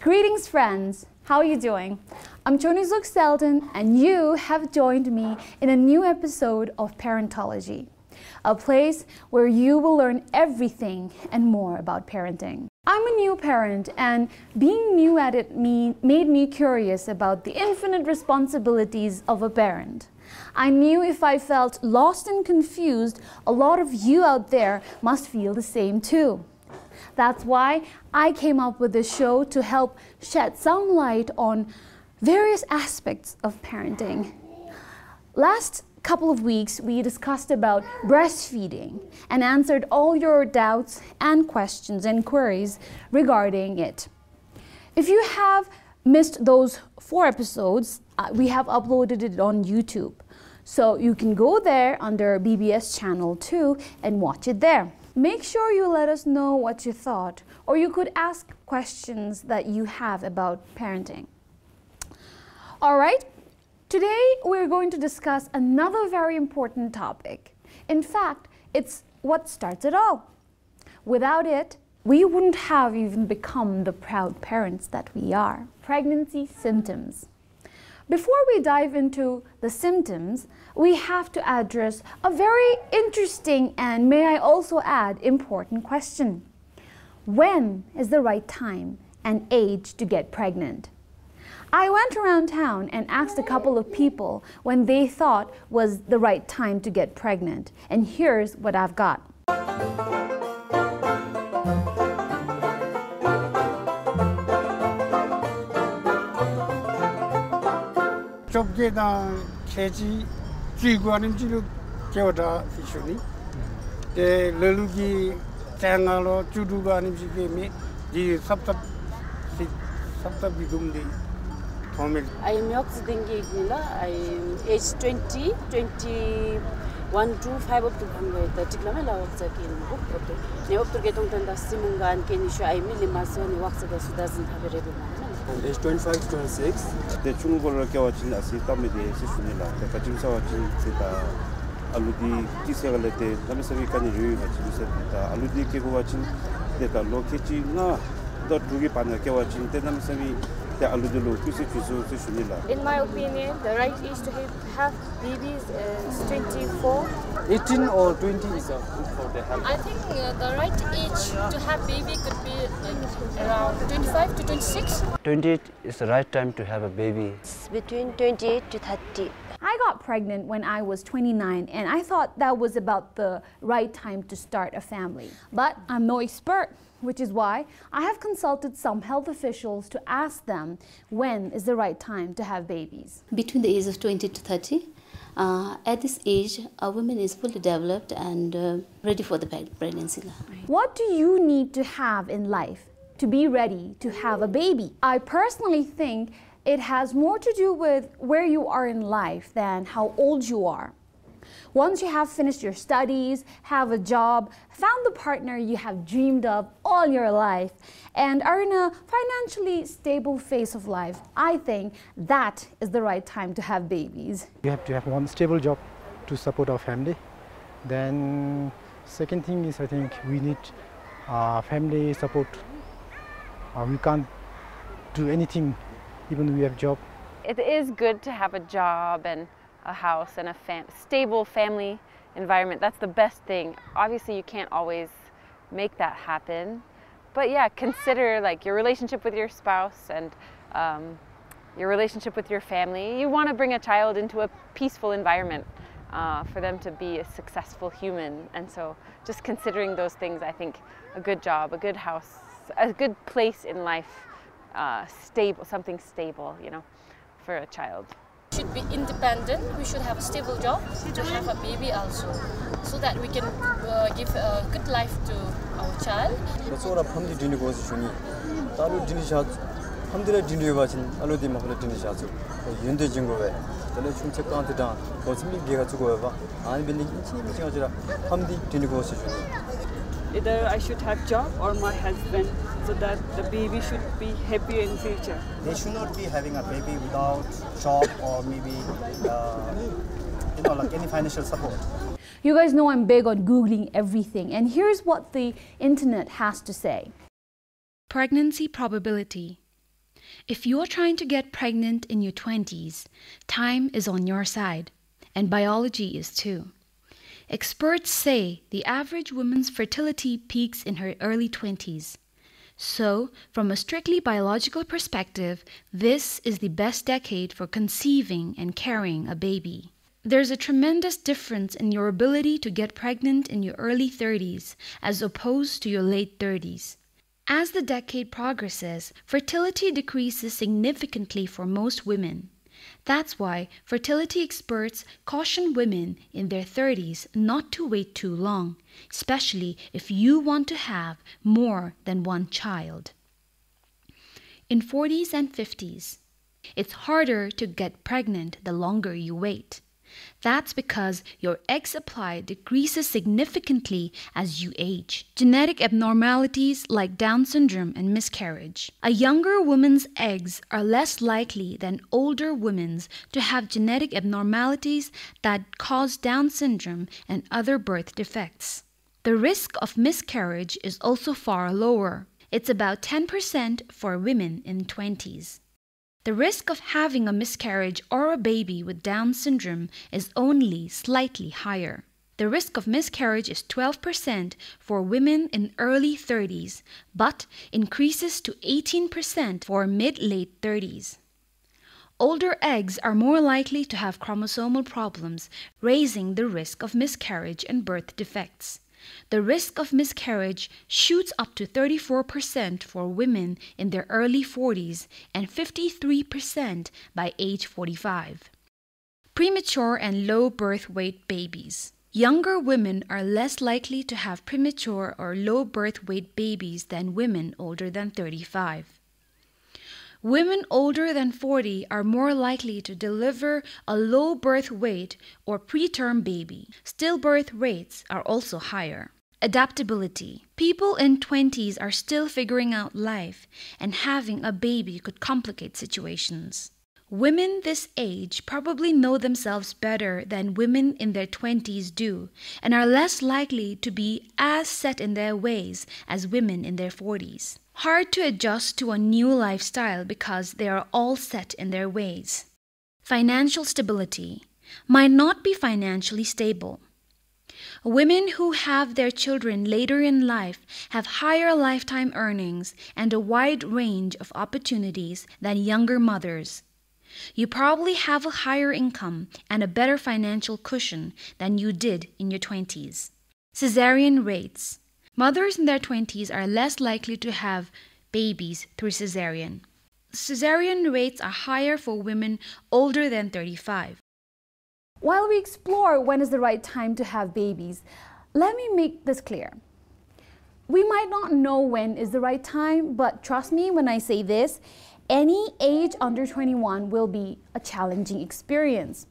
Greetings friends, how are you doing? I'm Choni Selden and you have joined me in a new episode of Parentology, a place where you will learn everything and more about parenting. I'm a new parent and being new at it made me curious about the infinite responsibilities of a parent. I knew if I felt lost and confused, a lot of you out there must feel the same too. That's why I came up with this show to help shed some light on various aspects of parenting. Last couple of weeks, we discussed about breastfeeding and answered all your doubts and questions and queries regarding it. If you have missed those 4 episodes, we have uploaded it on YouTube. So you can go there under BBS channel 2 and watch it there. Make sure you let us know what you thought, or you could ask questions that you have about parenting. All right, today we're going to discuss another very important topic. In fact, it's what starts it all. Without it, we wouldn't have even become the proud parents that we are. Pregnancy symptoms. Before we dive into the symptoms, we have to address a very interesting and, may I also add, important question. When is the right time and age to get pregnant? I went around town and asked a couple of people when they thought was the right time to get pregnant, and here's what I've got. 좁게다 캐지 쥐고하는 지로 겨다 피쇼니 데 르루기 짱알로 주두가 아닌 지게미 지 섭섭 비금디 도밀 I am Yoxdingigila. I am age 20, 21 to 5 up to the Ticlamela of the King. The up to get on the Simunga and Kenisha, I millimason works that doesn't have a ready man. Age 25 to 26. The Chungol Kawachin as it comedy Sissunilla, the Kajimsa Sita Aludi Kiselete, Namisavikan Yu, Aludi Kewachin, the Lokichi, no, not Rugi Pana Kawachin, the Namisavi, the Aludulu, Sissunilla. In my opinion, the right age to have babies is 24. 18 or 20 is good for the health. I think the right age to have baby could be like around 25 to 26. 28 is the right time to have a baby. It's between 28 to 30. I got pregnant when I was 29 and I thought that was about the right time to start a family. But I'm no expert, which is why I have consulted some health officials to ask them when is the right time to have babies. Between the age of 20 to 30, at this age, a woman is fully developed and ready for the pregnancy. What do you need to have in life to be ready to have a baby? I personally think it has more to do with where you are in life than how old you are. Once you have finished your studies, have a job, found the partner you have dreamed of all your life, and are in a financially stable phase of life, I think that is the right time to have babies. We have to have one stable job to support our family. Then second thing is I think we need family support. We can't do anything even though we have a job. It is good to have a job and a house and a stable family environment. That's the best thing. Obviously you can't always make that happen, but yeah, consider like your relationship with your spouse and your relationship with your family. You want to bring a child into a peaceful environment for them to be a successful human, and so just considering those things, I think a good job, a good house, a good place in life, stable, something stable, you know, for a child. Should be independent. We should have a stable job to have a baby also, so that we can give a good life to our child. That's what I'm doing. Talu dinishat, hamdele diniyobachin, aludi mahole dinishat. Yunde jingowe. Tale chumche kantida. Bosmi gega chugowa. Ani bini inchi michinga hamdi dinigosishuni. Either I should have job or my husband, so that the baby should be happy in future. They should not be having a baby without job or maybe like any financial support. You guys know I'm big on Googling everything, and here's what the internet has to say. Pregnancy probability. If you're trying to get pregnant in your 20s, time is on your side, and biology is too. Experts say the average woman's fertility peaks in her early 20s. So, from a strictly biological perspective, this is the best decade for conceiving and carrying a baby. There's a tremendous difference in your ability to get pregnant in your early 30s as opposed to your late 30s. As the decade progresses, fertility decreases significantly for most women. That's why fertility experts caution women in their 30s not to wait too long, especially if you want to have more than one child. In 40s and 50s, it's harder to get pregnant the longer you wait. That's because your egg supply decreases significantly as you age. Genetic abnormalities like Down syndrome and miscarriage. A younger woman's eggs are less likely than older women's to have genetic abnormalities that cause Down syndrome and other birth defects. The risk of miscarriage is also far lower. It's about 10% for women in 20s. The risk of having a miscarriage or a baby with Down syndrome is only slightly higher. The risk of miscarriage is 12% for women in early 30s, but increases to 18% for mid-late 30s. Older eggs are more likely to have chromosomal problems, raising the risk of miscarriage and birth defects. The risk of miscarriage shoots up to 34% for women in their early 40s and 53% by age 45. Premature and low birth weight babies. Younger women are less likely to have premature or low birth weight babies than women older than 35. Women older than 40 are more likely to deliver a low birth weight or preterm baby. Stillbirth rates are also higher. Adaptability. People in 20s are still figuring out life, and having a baby could complicate situations. Women this age probably know themselves better than women in their 20s do, and are less likely to be as set in their ways as women in their 40s. Hard to adjust to a new lifestyle because they are all set in their ways. Financial stability. Might not be financially stable. Women who have their children later in life have higher lifetime earnings and a wide range of opportunities than younger mothers. You probably have a higher income and a better financial cushion than you did in your 20s. Cesarean rates. Mothers in their 20s are less likely to have babies through cesarean. Cesarean rates are higher for women older than 35. While we explore when is the right time to have babies, let me make this clear. We might not know when is the right time, but trust me when I say this, any age under 21 will be a challenging experience.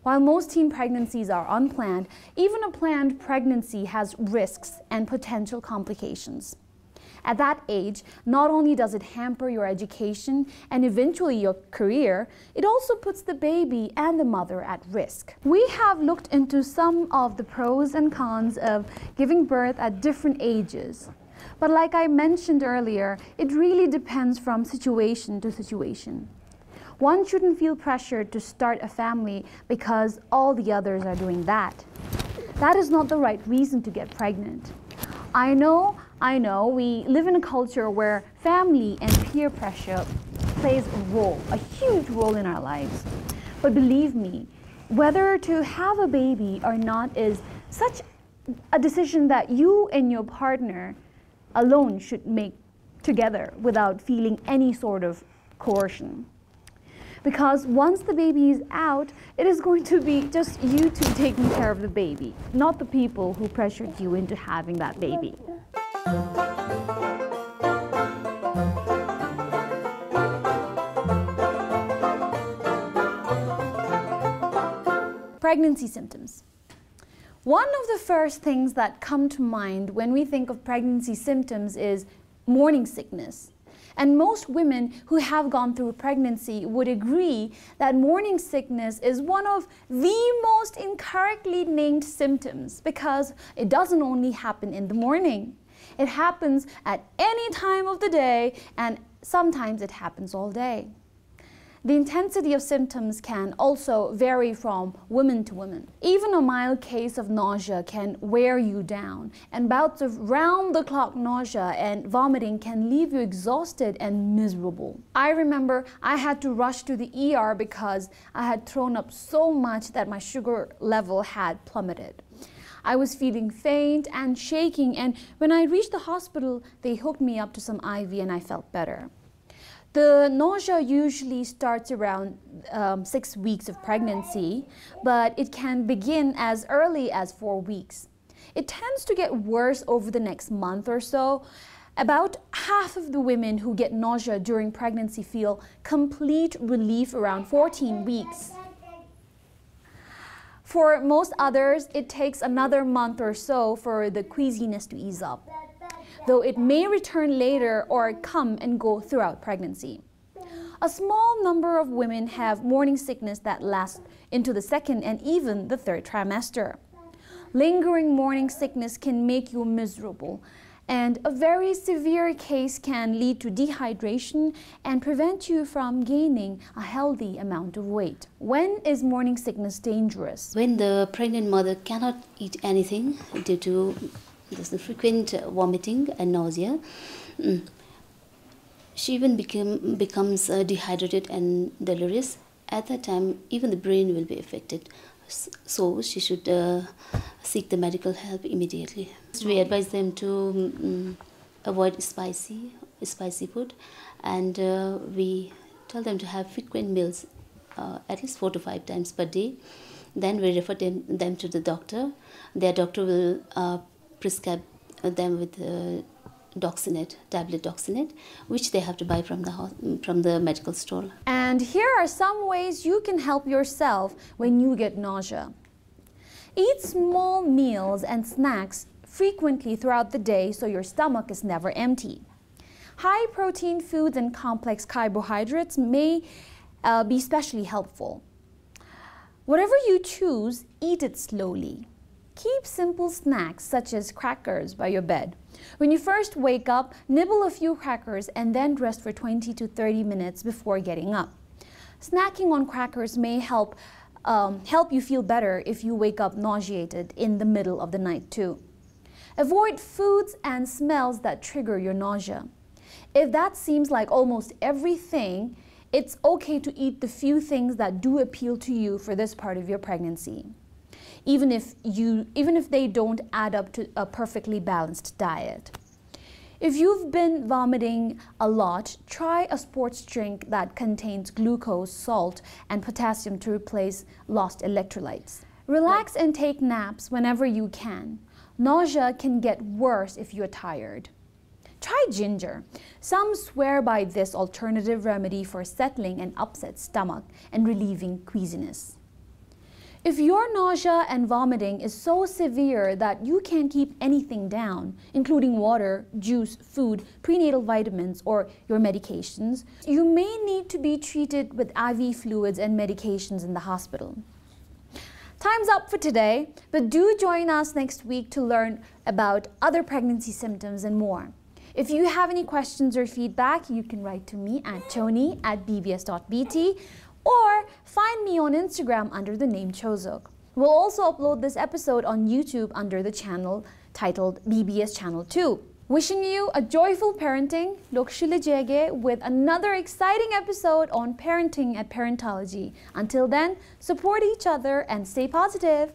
While most teen pregnancies are unplanned, even a planned pregnancy has risks and potential complications. At that age, not only does it hamper your education and eventually your career, it also puts the baby and the mother at risk. We have looked into some of the pros and cons of giving birth at different ages. But like I mentioned earlier, it really depends from situation to situation. One shouldn't feel pressured to start a family because all the others are doing that. That is not the right reason to get pregnant. I know, we live in a culture where family and peer pressure plays a role, a huge role in our lives. But believe me, whether to have a baby or not is such a decision that you and your partner alone should make together without feeling any sort of coercion. Because once the baby is out, it is going to be just you two taking care of the baby, not the people who pressured you into having that baby. Pregnancy symptoms. One of the first things that come to mind when we think of pregnancy symptoms is morning sickness. And most women who have gone through pregnancy would agree that morning sickness is one of the most incorrectly named symptoms because it doesn't only happen in the morning. It happens at any time of the day, and sometimes it happens all day. The intensity of symptoms can also vary from woman to woman. Even a mild case of nausea can wear you down, and bouts of round-the-clock nausea and vomiting can leave you exhausted and miserable. I remember I had to rush to the ER because I had thrown up so much that my sugar level had plummeted. I was feeling faint and shaking, and when I reached the hospital, they hooked me up to some IV and I felt better. The nausea usually starts around 6 weeks of pregnancy, but it can begin as early as 4 weeks. It tends to get worse over the next month or so. About half of the women who get nausea during pregnancy feel complete relief around 14 weeks. For most others, it takes another month or so for the queasiness to ease up, though it may return later or come and go throughout pregnancy. A small number of women have morning sickness that lasts into the second and even the third trimester. Lingering morning sickness can make you miserable, and a very severe case can lead to dehydration and prevent you from gaining a healthy amount of weight. When is morning sickness dangerous? When the pregnant mother cannot eat anything due to the frequent vomiting and nausea, she even becomes dehydrated and delirious. At that time, even the brain will be affected. So she should seek the medical help immediately. We advise them to avoid spicy food, and we tell them to have frequent meals, at least 4 to 5 times per day. Then we refer them to the doctor. Their doctor will prescribe them with tablet Doxinate, which they have to buy from the medical store. And here are some ways you can help yourself when you get nausea. Eat small meals and snacks frequently throughout the day so your stomach is never empty. High protein foods and complex carbohydrates may be especially helpful. Whatever you choose, eat it slowly. Keep simple snacks such as crackers by your bed. When you first wake up, nibble a few crackers and then rest for 20 to 30 minutes before getting up. Snacking on crackers may help you feel better if you wake up nauseated in the middle of the night too. Avoid foods and smells that trigger your nausea. If that seems like almost everything, it's okay to eat the few things that do appeal to you for this part of your pregnancy, even if they don't add up to a perfectly balanced diet. If you've been vomiting a lot, try a sports drink that contains glucose, salt, and potassium to replace lost electrolytes. Relax and take naps whenever you can. Nausea can get worse if you're tired. Try ginger. Some swear by this alternative remedy for settling an upset stomach and relieving queasiness. If your nausea and vomiting is so severe that you can't keep anything down, including water, juice, food, prenatal vitamins, or your medications, you may need to be treated with IV fluids and medications in the hospital. Time's up for today, but do join us next week to learn about other pregnancy symptoms and more. If you have any questions or feedback, you can write to me at choni@bbs.bt or find me on Instagram under the name Chozok. We'll also upload this episode on YouTube under the channel titled BBS Channel 2. Wishing you a joyful parenting, Lokshilajege, with another exciting episode on parenting at Parentology. Until then, support each other and stay positive.